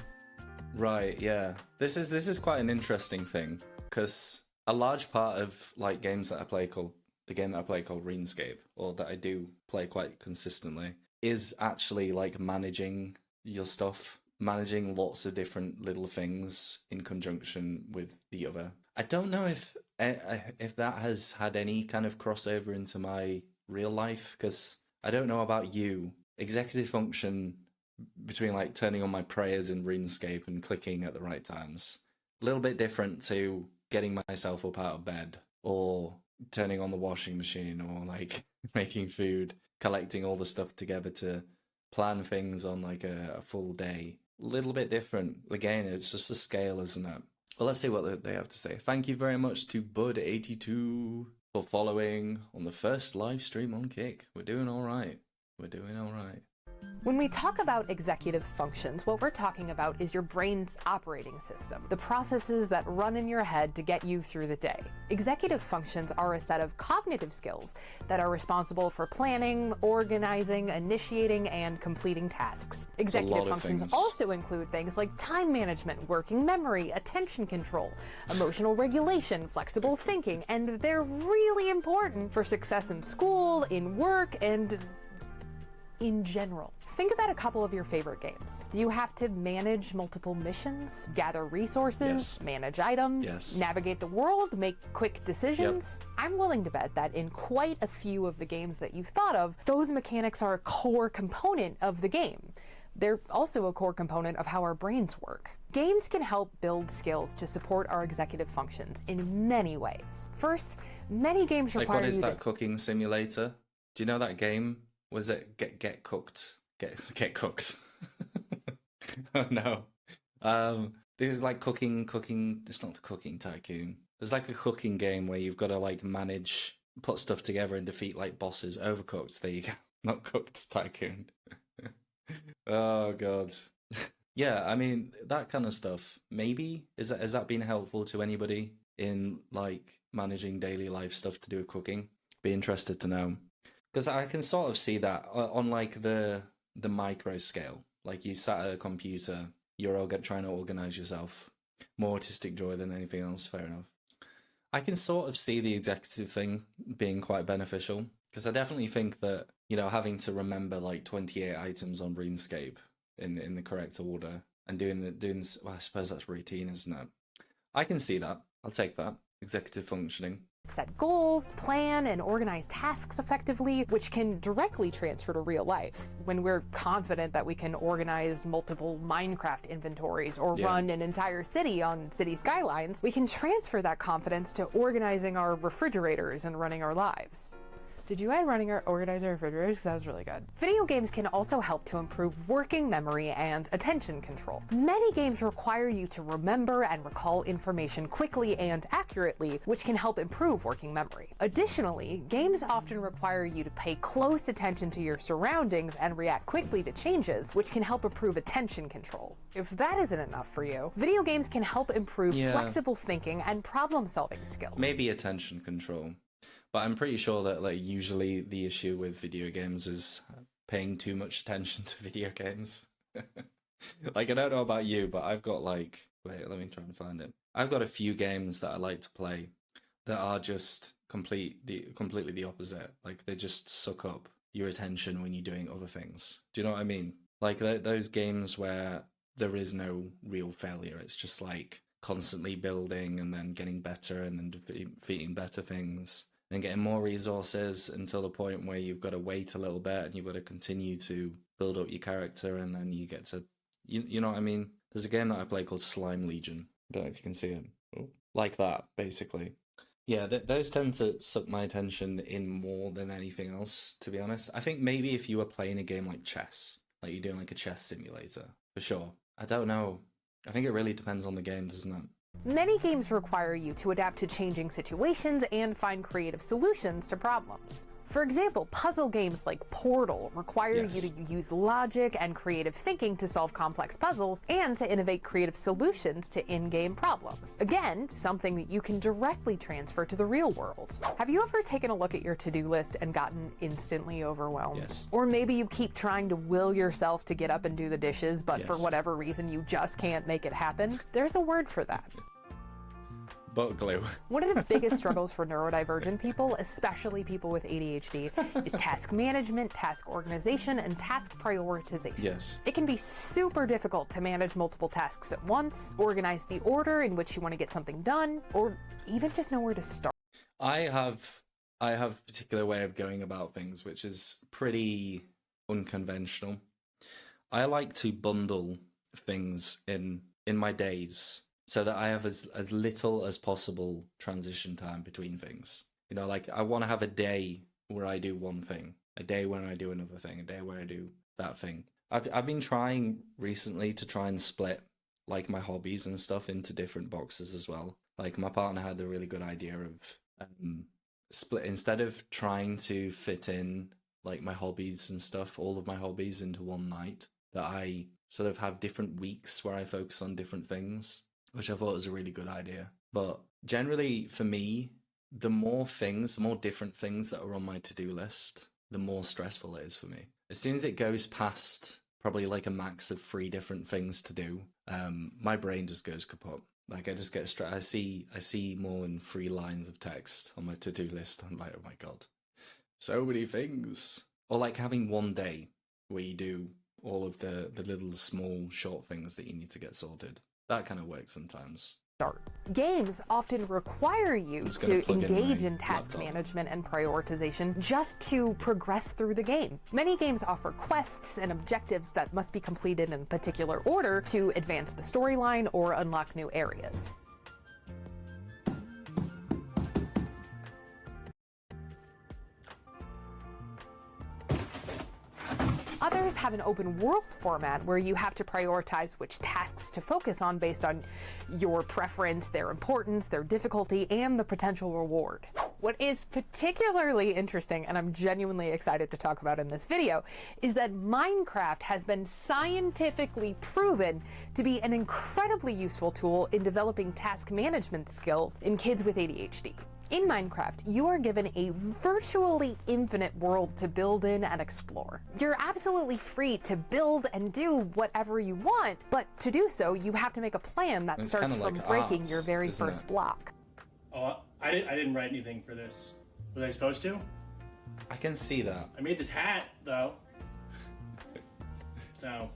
Right, yeah. This is quite an interesting thing, because a large part of like games that I play called the game that I play called RuneScape, or that I do play quite consistently, is actually like managing your stuff, managing lots of different little things in conjunction with the other. I don't know if that has had any kind of crossover into my real life, because I don't know about you. Executive function between like turning on my prayers in RuneScape and clicking at the right times, a little bit different to getting myself up out of bed, or turning on the washing machine, or like making food, collecting all the stuff together to plan things on like a full day. A little bit different. Again, it's just a scale, isn't it? Well, let's see what they have to say. Thank you very much to Bud82 for following on the first live stream on Kick. We're doing all right. We're doing all right. When we talk about executive functions, what we're talking about is your brain's operating system, the processes that run in your head to get you through the day. Executive functions are a set of cognitive skills that are responsible for planning, organizing, initiating, and completing tasks. Executive functions also include things like time management, working memory, attention control, emotional regulation, flexible thinking, and they're really important for success in school, in work, and in general. Think about a couple of your favorite games. Do you have to manage multiple missions, gather resources, manage items, navigate the world, make quick decisions? I'm willing to bet that in quite a few of the games that you've thought of, those mechanics are a core component of the game. They're also a core component of how our brains work. Games can help build skills to support our executive functions in many ways. First, many games require what is that cooking simulator? Do you know that game? Was it Get Cooked? Get cooked. Oh no. There's like cooking. It's not the Cooking Tycoon. There's like a cooking game where you've got to like manage, put stuff together and defeat like bosses. Overcooked. There you go. Not Cooked Tycoon. Oh god. Yeah, I mean that kind of stuff. Maybe has that been helpful to anybody in like managing daily life stuff to do with cooking? Be interested to know. Because I can sort of see that on like the micro scale. Like you sat at a computer, you're all trying to organize yourself. More autistic joy than anything else, fair enough. I can sort of see the executive thing being quite beneficial. Because I definitely think that, you know, having to remember like 28 items on RuneScape in the correct order and doing well, I suppose that's routine, isn't it? I can see that. I'll take that. Executive functioning. Set goals, plan, and organize tasks effectively, which can directly transfer to real life. When we're confident that we can organize multiple Minecraft inventories or run an entire city on city skylines, we can transfer that confidence to organizing our refrigerators and running our lives. Did you add organize our refrigerators? Because that was really good. Video games can also help to improve working memory and attention control. Many games require you to remember and recall information quickly and accurately, which can help improve working memory. Additionally, games often require you to pay close attention to your surroundings and react quickly to changes, which can help improve attention control. If that isn't enough for you, video games can help improve flexible thinking and problem-solving skills. Maybe attention control. But I'm pretty sure that like usually the issue with video games is paying too much attention to video games. Like I don't know about you, but I've got like let me try and find it. I've got a few games that I like to play that are just completely the opposite. Like they just suck up your attention when you're doing other things. Do you know what I mean? Like those games where there is no real failure. It's just like constantly building and then getting better and then defeating better things. And getting more resources until the point where you've got to wait a little bit and you've got to continue to build up your character and then you get to, you know what I mean? There's a game that I play called Slime Legion. I don't know if you can see it. Oh. Like that, basically. Yeah, those tend to suck my attention in more than anything else, to be honest. I think maybe if you were playing a game like chess, like you're doing like a chess simulator, for sure. I don't know. I think it really depends on the game, doesn't it? Many games require you to adapt to changing situations and find creative solutions to problems. For example, puzzle games like Portal require you to use logic and creative thinking to solve complex puzzles and to innovate creative solutions to in-game problems. Again, something that you can directly transfer to the real world. Have you ever taken a look at your to-do list and gotten instantly overwhelmed? Yes. Or maybe you keep trying to will yourself to get up and do the dishes, but for Yes. whatever reason you just can't make it happen? There's a word for that. Butt glue. One of the biggest struggles for neurodivergent people, especially people with ADHD, is task management, task organization, and task prioritization. Yes. It can be super difficult to manage multiple tasks at once, organize the order in which you want to get something done, or even just know where to start. I have a particular way of going about things, which is pretty unconventional. I like to bundle things in my days, so that I have as little as possible transition time between things. You know, like I want to have a day where I do one thing, a day when I do another thing, a day where I do that thing. I've been trying recently to try and split like my hobbies and stuff into different boxes as well. Like my partner had the really good idea of split, instead of trying to fit in like my hobbies and stuff, all of my hobbies into one night, that I sort of have different weeks where I focus on different things, which I thought was a really good idea. But generally, for me, the more different things that are on my to-do list, the more stressful it is for me. As soon as it goes past probably like a max of 3 different things to do, my brain just goes kaput. Like I just get stressed. I see more than 3 lines of text on my to-do list. I'm like, oh my God, so many things. Or like having one day where you do all of the little small short things that you need to get sorted. That kind of works sometimes. Games often require you to engage in task laptop. management and prioritization just to progress through the game. Many games offer quests and objectives that must be completed in a particular order to advance the storyline or unlock new areas. Others have an open world format where you have to prioritize which tasks to focus on based on your preference, their importance, their difficulty, and the potential reward. What is particularly interesting, and I'm genuinely excited to talk about in this video, is that Minecraft has been scientifically proven to be an incredibly useful tool in developing task management skills in kids with ADHD. In Minecraft, you are given a virtually infinite world to build in and explore. You're absolutely free to build and do whatever you want, but to do so, you have to make a plan that starts from breaking your very first block. Oh, I didn't write anything for this. Was I supposed to? I can see that. I made this hat, though. So...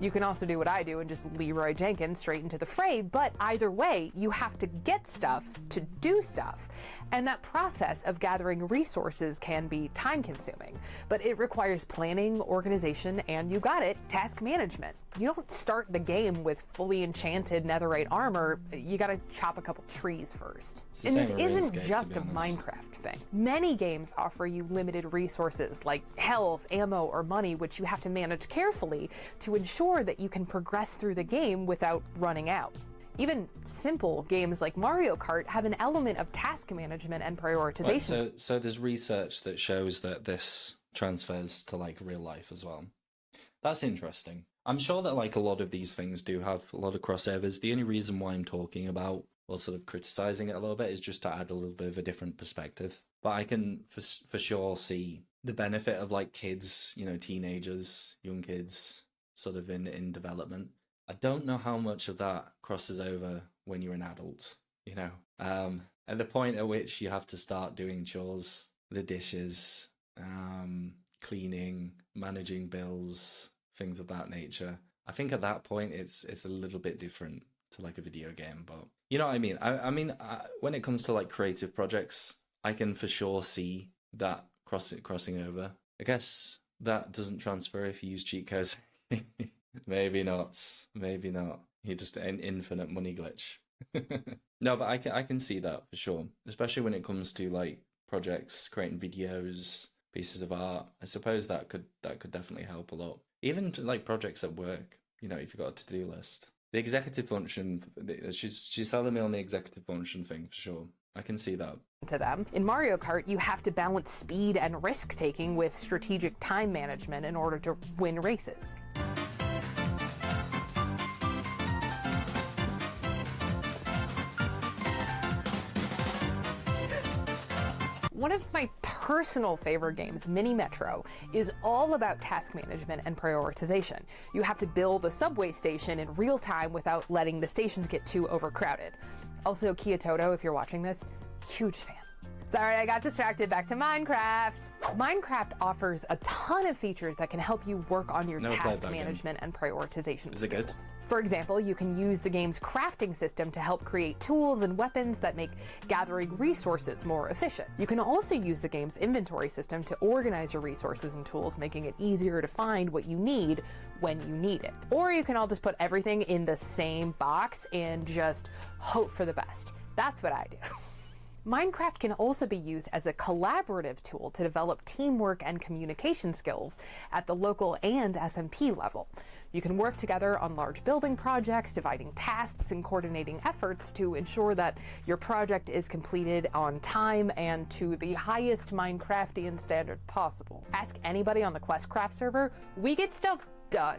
You can also do what I do and just Leroy Jenkins straight into the fray, but either way, you have to get stuff to do stuff. And that process of gathering resources can be time-consuming, but it requires planning, organization, and you got it, task management. You don't start the game with fully enchanted netherite armor, you gotta chop a couple trees first. And this isn't just a Minecraft thing. Many games offer you limited resources like health, ammo, or money, which you have to manage carefully to ensure that you can progress through the game without running out. Even simple games like Mario Kart have an element of task management and prioritization. Right, so there's research that shows that this transfers to like real life as well. That's interesting. I'm sure that like a lot of these things do have a lot of crossovers. The only reason why I'm talking about or sort of criticizing it a little bit is just to add a little bit of a different perspective. But I can for sure see the benefit of like kids, you know, teenagers, young kids, sort of in development. I don't know how much of that crosses over when you're an adult, you know. At the point at which you have to start doing chores, the dishes, cleaning, managing bills, things of that nature. I think at that point it's a little bit different to like a video game, but you know what I mean? I mean, when it comes to like creative projects, I can for sure see that crossing over. I guess that doesn't transfer if you use cheat codes. Maybe not. Maybe not. He just an infinite money glitch. No, but I can see that for sure, especially when it comes to like projects, creating videos, pieces of art. I suppose that could definitely help a lot. Even to, like projects at work, if you've got a to-do list. The executive function, she's selling me on the executive function thing for sure. I can see that. To them. In Mario Kart, you have to balance speed and risk taking with strategic time management in order to win races. One of my personal favorite games, Mini Metro, is all about task management and prioritization. You have to build a subway station in real time without letting the stations get too overcrowded. Also, Kia Toto, if you're watching this, huge fan. Sorry, I got distracted. Back to Minecraft. Minecraft offers a ton of features that can help you work on your task management and prioritization Is it good? For example, you can use the game's crafting system to help create tools and weapons that make gathering resources more efficient. You can also use the game's inventory system to organize your resources and tools, making it easier to find what you need when you need it. Or you can all just put everything in the same box and just hope for the best. That's what I do. Minecraft can also be used as a collaborative tool to develop teamwork and communication skills at the local and SMP level. You can work together on large building projects, dividing tasks and coordinating efforts to ensure that your project is completed on time and to the highest Minecraftian standard possible. Ask anybody on the QuestCraft server, we get stuff done.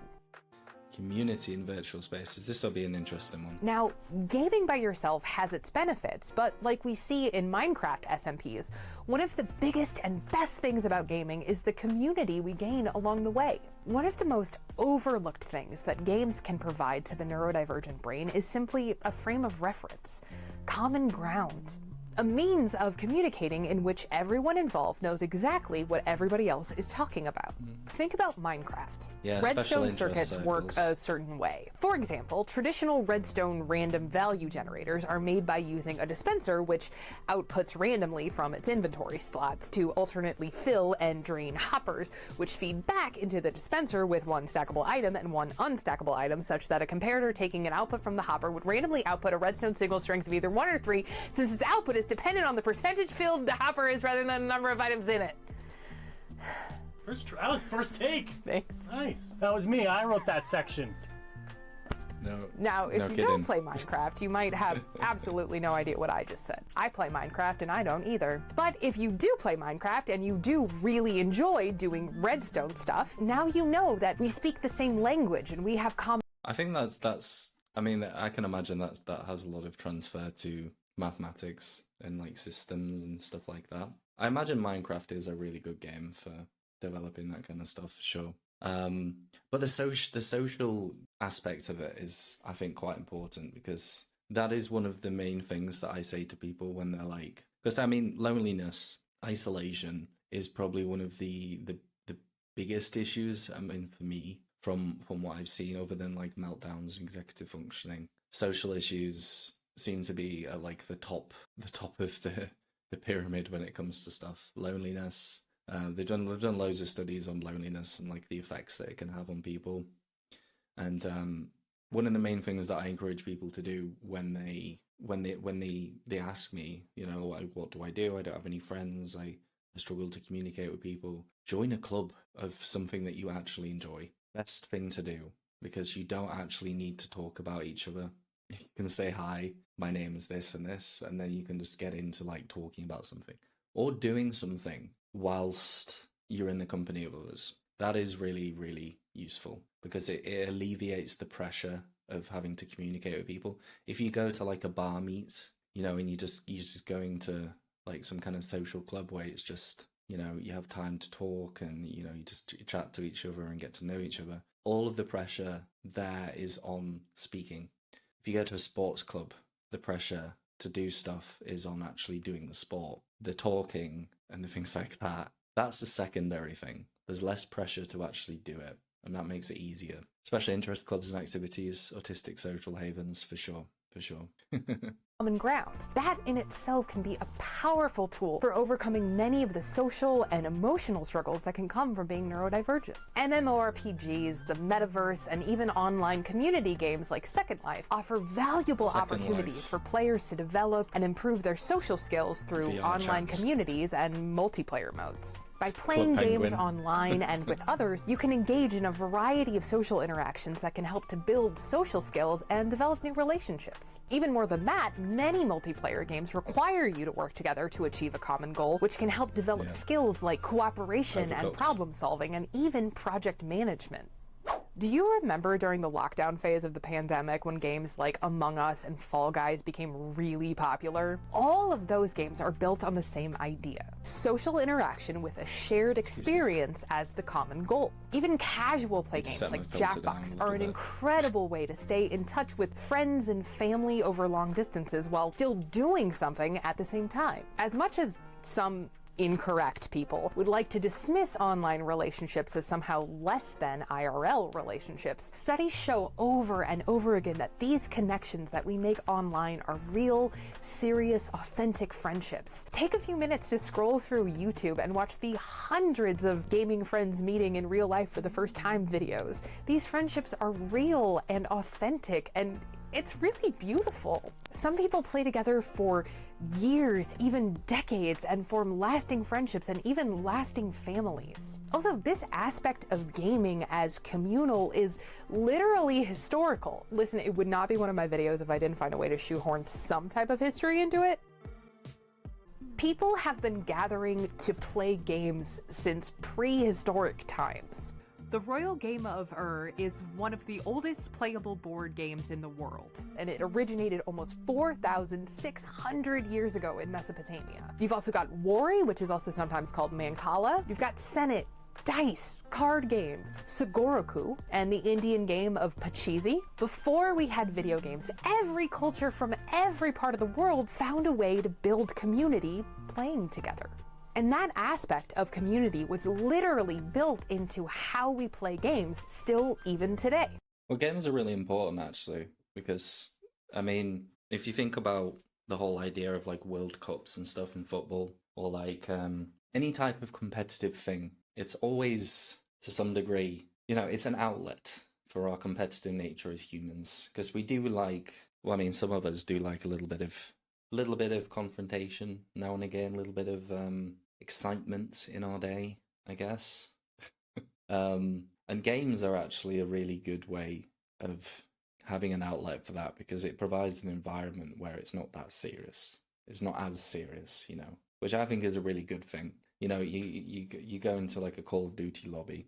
Community in virtual spaces. This will be an interesting one. Now, gaming by yourself has its benefits, but like we see in Minecraft SMPs, one of the biggest and best things about gaming is the community we gain along the way. One of the most overlooked things that games can provide to the neurodivergent brain is simply a frame of reference, common ground. A means of communicating in which everyone involved knows exactly what everybody else is talking about. Think about Minecraft. Yeah, redstone circuits work a certain way. For example, traditional redstone random value generators are made by using a dispenser which outputs randomly from its inventory slots to alternately fill and drain hoppers, which feed back into the dispenser with one stackable item and one unstackable item, such that a comparator taking an output from the hopper would randomly output a redstone signal strength of either 1 or 3, since its output is dependent on the percentage filled the hopper is rather than the number of items in it. That was first take. Thanks. Nice. That was me. I wrote that section. No. Now, if no you kidding. don't play Minecraft, you might have absolutely no idea what I just said. I play Minecraft and I don't either. But if you do play Minecraft and you do really enjoy doing redstone stuff, now you know that we speak the same language and we have common. I think that's. I mean, I can imagine that has a lot of transfer to mathematics and like systems and stuff like that. I imagine Minecraft is a really good game for developing that kind of stuff, for sure. But the social aspect of it is, I think, quite important, because that is one of the main things that I say to people when they're like, because I mean, loneliness, isolation is probably one of the biggest issues. I mean, for me, from what I've seen, other than like meltdowns and executive functioning, social issues seem to be at like the top of the pyramid when it comes to stuff. Loneliness. They've done loads of studies on loneliness and like the effects that it can have on people. And one of the main things that I encourage people to do when they ask me, what do? I don't have any friends. I struggle to communicate with people. Join a club of something that you actually enjoy. Best thing to do, because you don't actually need to talk about each other. You can say, hi, my name is this and this, and then you can just get into like talking about something or doing something whilst you're in the company of others. That is really, really useful, because it alleviates the pressure of having to communicate with people. If you go to like a bar meet, and you're just going to like some kind of social club where it's just, you have time to talk and, you just chat to each other and get to know each other. All of the pressure there is on speaking. If you go to a sports club, the pressure to do stuff is on actually doing the sport. The talking and the things like that, that's a secondary thing. There's less pressure to actually do it, and that makes it easier. Especially interest clubs and activities, autistic social havens, for sure. for sure. Common ground. That in itself can be a powerful tool for overcoming many of the social and emotional struggles that can come from being neurodivergent. MMORPGs, the metaverse, and even online community games like Second Life offer valuable opportunities for players to develop and improve their social skills through VR online chats. communities and multiplayer modes. By playing games online and with others, you can engage in a variety of social interactions that can help to build social skills and develop new relationships. Even more than that, many multiplayer games require you to work together to achieve a common goal, which can help develop skills like cooperation and problem solving and even project management. Do you remember during the lockdown phase of the pandemic when games like Among Us and Fall Guys became really popular? All of those games are built on the same idea: social interaction with a shared experience as the common goal. Even casual play games like Jackbox are an incredible way to stay in touch with friends and family over long distances while still doing something at the same time. As much as some incorrect people would like to dismiss online relationships as somehow less than IRL relationships, studies show over and over again that these connections that we make online are real, serious, authentic friendships. Take a few minutes to scroll through YouTube and watch the hundreds of gaming friends meeting in real life for the first time videos. These friendships are real and authentic, and it's really beautiful. Some people play together for years, even decades, and form lasting friendships and even lasting families. Also, this aspect of gaming as communal is literally historical. Listen, it would not be one of my videos if I didn't find a way to shoehorn some type of history into it. People have been gathering to play games since prehistoric times. The Royal Game of is one of the oldest playable board games in the world, and it originated almost 4,600 years ago in Mesopotamia. You've also got Wari, which is also sometimes called Mancala. You've got Senet, dice, card games, Sagoroku, and the Indian game of Pachisi. Before we had video games, every culture from every part of the world found a way to build community playing together. And that aspect of community was literally built into how we play games, still even today. Well, games are really important, actually, because, I mean, if you think about the whole idea of, like, World Cups and stuff in football, or, like, any type of competitive thing, it's always, to some degree, you know, it's an outlet for our competitive nature as humans, because we do like, well, I mean, some of us do like a little bit of confrontation now and again, a little bit of excitement in our day, I guess. And games are actually a really good way of having an outlet for that, because it provides an environment where it's not that serious. It's not as serious, you know, which I think is a really good thing. You know, you go into like a Call of Duty lobby,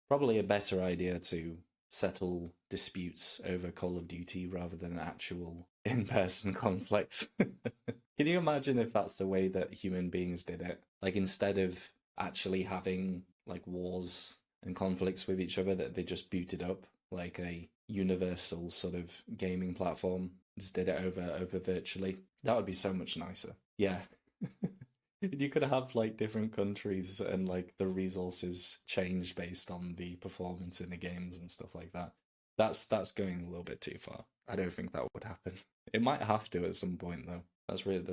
probably a better idea to settle disputes over Call of Duty rather than actual in-person conflict. Can you imagine if that's the way that human beings did it? Like, instead of actually having like wars and conflicts with each other, that they just booted up like a universal sort of gaming platform, just did it over virtually. That would be so much nicer. Yeah. You could have like different countries and like the resources change based on the performance in the games and stuff like that. That's going a little bit too far. I don't think that would happen. It might have to at some point though. That's really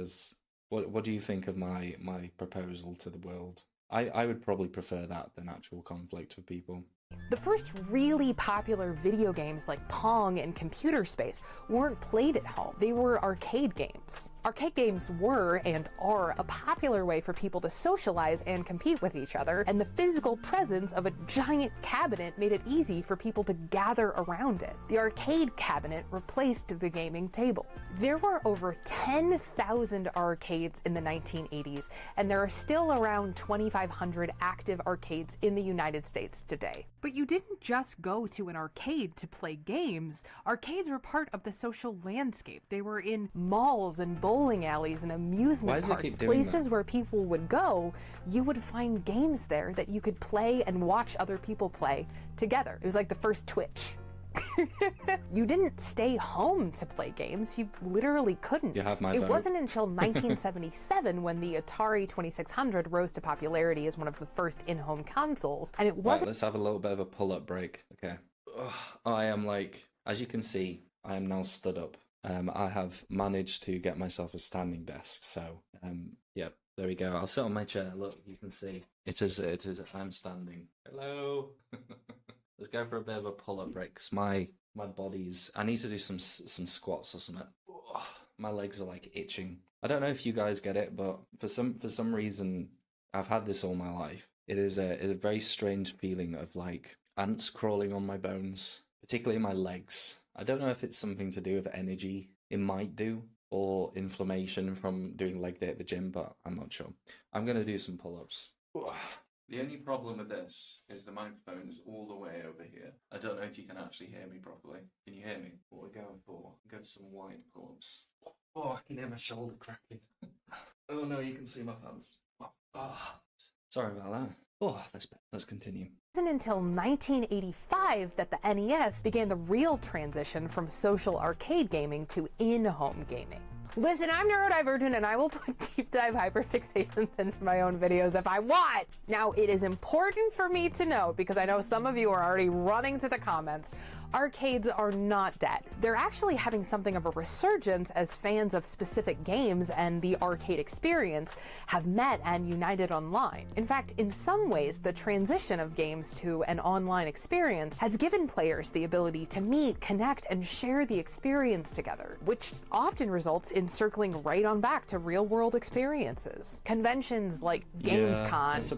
what do you think of my proposal to the world? I would probably prefer that than actual conflict with people. The first really popular video games like Pong and Computer Space weren't played at home. They were arcade games. Arcade games were and are a popular way for people to socialize and compete with each other, and the physical presence of a giant cabinet made it easy for people to gather around it. The arcade cabinet replaced the gaming table. There were over 10,000 arcades in the 1980s, and there are still around 2,500 active arcades in the United States today. But you didn't just go to an arcade to play games. Arcades were part of the social landscape. They were in malls and bowling alleys and amusement parks, places where people would go. You would find games there that you could play and watch other people play together. It was like the first Twitch. You didn't stay home to play games. You literally couldn't. You have my It vote. wasn't until 1977 when the Atari 2600 rose to popularity as one of the first in-home consoles, and it wasn't. Right, let's have a little bit of a pull-up break. Okay. Ugh, I am like, as you can see, I am now stood up. I have managed to get myself a standing desk. So, yeah, there we go. I'll sit on my chair. Look, you can see I'm standing. Hello. Let's go for a bit of a pull-up break because my body's. I need to do some squats or something. Oh, my legs are like itching. I don't know if you guys get it, but for some reason, I've had this all my life. It is a very strange feeling of like ants crawling on my bones, particularly my legs. I don't know if it's something to do with energy. It might do, or inflammation from doing leg day at the gym, but I'm not sure. I'm gonna do some pull-ups. The only problem with this is the microphone is all the way over here. I don't know if you can actually hear me properly. Can you hear me? What we're going for? Go to some wide pull-ups. Oh, I can hear my shoulder cracking. Oh no, you can see my hands. Oh, sorry about that. Oh, let's continue. It wasn't until 1985 that the NES began the real transition from social arcade gaming to in-home gaming. Listen, I'm neurodivergent and I will put deep dive hyperfixations into my own videos if I want. Now, it is important for me to note, because I know some of you are already running to the comments, arcades are not dead. They're actually having something of a resurgence as fans of specific games and the arcade experience have met and united online. In fact, in some ways, the transition of games to an online experience has given players the ability to meet, connect, and share the experience together, which often results in circling right on back to real-world experiences. Conventions like Gamescom,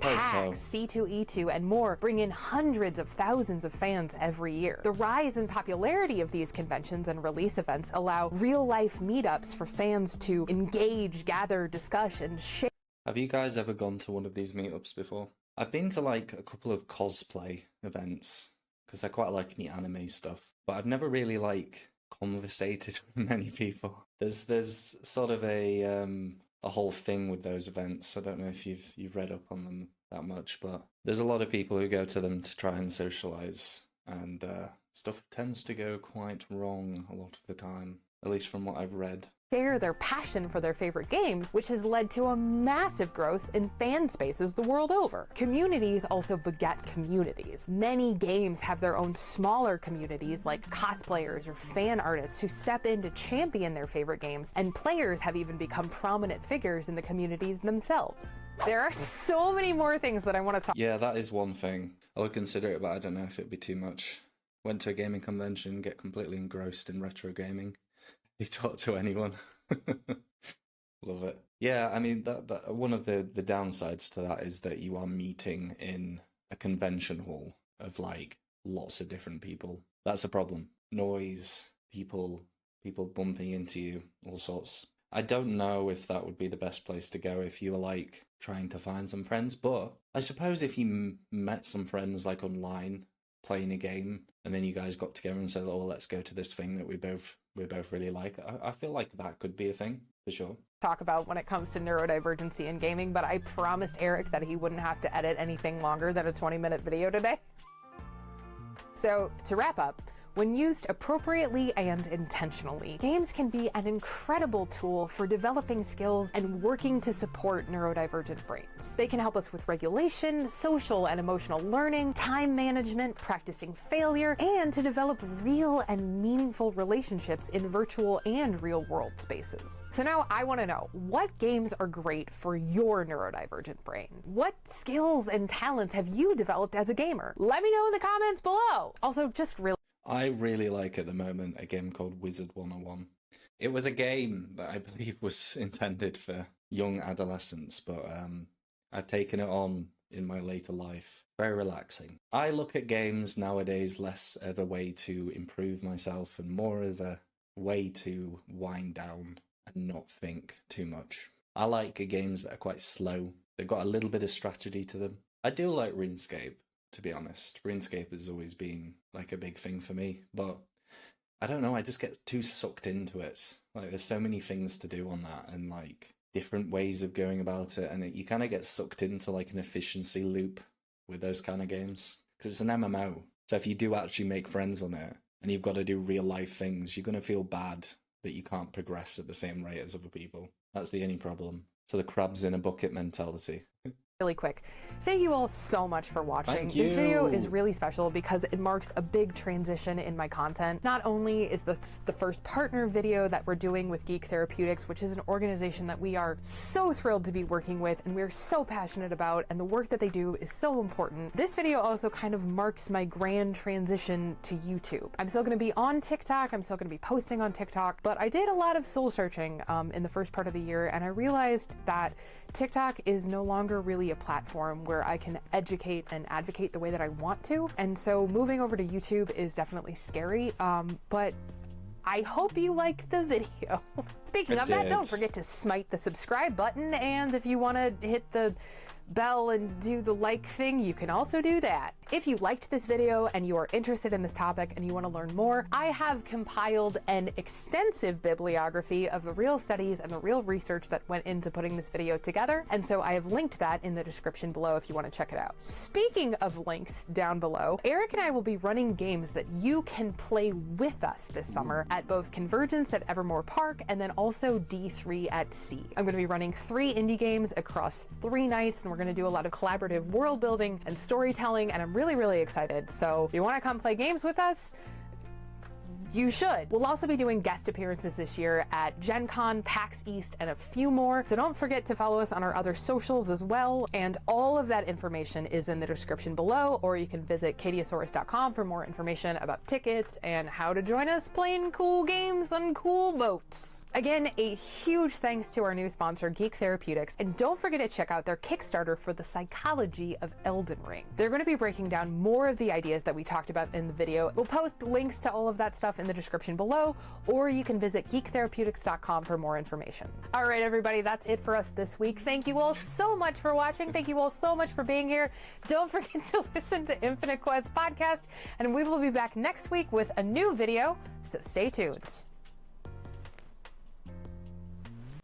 PAX, C2E2, and more bring in hundreds of thousands of fans every year. The rise in popularity of these conventions and release events allow real-life meetups for fans to engage, gather, discuss, and share. Have you guys ever gone to one of these meetups before? I've been to like a couple of cosplay events because I quite like the anime stuff, but I've never really like conversated with many people. There's sort of a whole thing with those events. I don't know if you've read up on them that much, but there's a lot of people who go to them to try and socialize, and stuff tends to go quite wrong a lot of the time, at least from what I've read. Share their passion for their favorite games, which has led to a massive growth in fan spaces the world over. Communities also beget communities. Many games have their own smaller communities like cosplayers or fan artists who step in to champion their favorite games, and players have even become prominent figures in the community themselves. There are so many more things that I want to talk. Yeah, that is one thing. I would consider it, but I don't know if it'd be too much. Went to a gaming convention, get completely engrossed in retro gaming. You talk to anyone. Love it. Yeah, I mean, that one of the downsides to that is that you are meeting in a convention hall of like lots of different people. That's a problem. Noise, people bumping into you, all sorts. I don't know if that would be the best place to go if you were like trying to find some friends, but I suppose if you met some friends like online playing a game and then you guys got together and said, oh, let's go to this thing that we both really like, I feel like that could be a thing for sure. Talk about when it comes to neurodivergency in gaming, but I promised Eric that he wouldn't have to edit anything longer than a 20-minute video today. So to wrap up, when used appropriately and intentionally, games can be an incredible tool for developing skills and working to support neurodivergent brains. They can help us with regulation, social and emotional learning, time management, practicing failure, and to develop real and meaningful relationships in virtual and real-world spaces. So now I want to know, what games are great for your neurodivergent brain? What skills and talents have you developed as a gamer? Let me know in the comments below. Also, just really I really like at the moment a game called Wizard 101. It was a game that I believe was intended for young adolescents, but I've taken it on in my later life. Very relaxing. I look at games nowadays less of a way to improve myself and more of a way to wind down and not think too much. I like games that are quite slow. They've got a little bit of strategy to them. I do like RuneScape. To be honest, RuneScape has always been like a big thing for me, but I don't know, I just get too sucked into it. Like there's so many things to do on that and like different ways of going about it, and you kind of get sucked into like an efficiency loop with those kind of games because it's an MMO. So if you do actually make friends on it and you've got to do real life things, you're going to feel bad that you can't progress at the same rate as other people. That's the only problem. So the crabs in a bucket mentality. Really quick, thank you all so much for watching. Thank This video is you. really special because it marks a big transition in my content. Not only is this the first partner video that we're doing with Geek Therapeutics, which is an organization that we are so thrilled to be working with and we're so passionate about, and the work that they do is so important. This video also kind of marks my grand transition to YouTube. I'm still going to be on TikTok, I'm still going to be posting on TikTok, but I did a lot of soul searching in the first part of the year, and I realized that TikTok is no longer really a platform where I can educate and advocate the way that I want to. And so moving over to YouTube is definitely scary, but I hope you like the video. Speaking of that, don't forget to smite the subscribe button, and if you want to hit the bell and do the like thing, you can also do that. If you liked this video and you are interested in this topic and you want to learn more, I have compiled an extensive bibliography of the real studies and the real research that went into putting this video together, and so I have linked that in the description below if you want to check it out. Speaking of links down below, Eric and I will be running games that you can play with us this summer at both Convergence at Evermore Park and then also D3 at Sea. I'm going to be running 3 indie games across 3 nights, and we're going to do a lot of collaborative world building and storytelling, and I'm really excited. So if you want to come play games with us, you should. We'll also be doing guest appearances this year at Gen Con, PAX East, and a few more. So don't forget to follow us on our other socials as well. And all of that information is in the description below, or you can visit katiosaurus.com for more information about tickets and how to join us playing cool games on cool boats. Again, a huge thanks to our new sponsor, Geek Therapeutics, and don't forget to check out their Kickstarter for the psychology of Elden Ring. They're going to be breaking down more of the ideas that we talked about in the video. We'll post links to all of that stuff in the description below, or you can visit geektherapeutics.com for more information. All right, everybody, that's it for us this week. Thank you all so much for watching. Thank you all so much for being here. Don't forget to listen to Infinite Quest podcast, and we will be back next week with a new video, so stay tuned.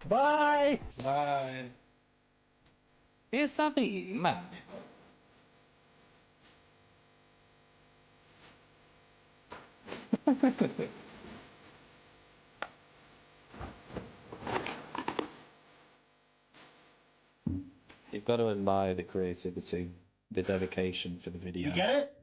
Bye! Bye. Here's something, man. You've got to admire the creativity, the dedication for the video. You get it?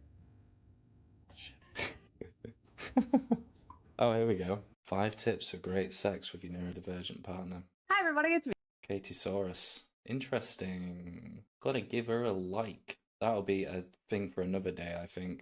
Oh, here we go. 5 tips for great sex with your neurodivergent partner. Hi, everybody, it's me. Katiosaurus. Interesting. Gotta give her a like. That'll be a thing for another day, I think.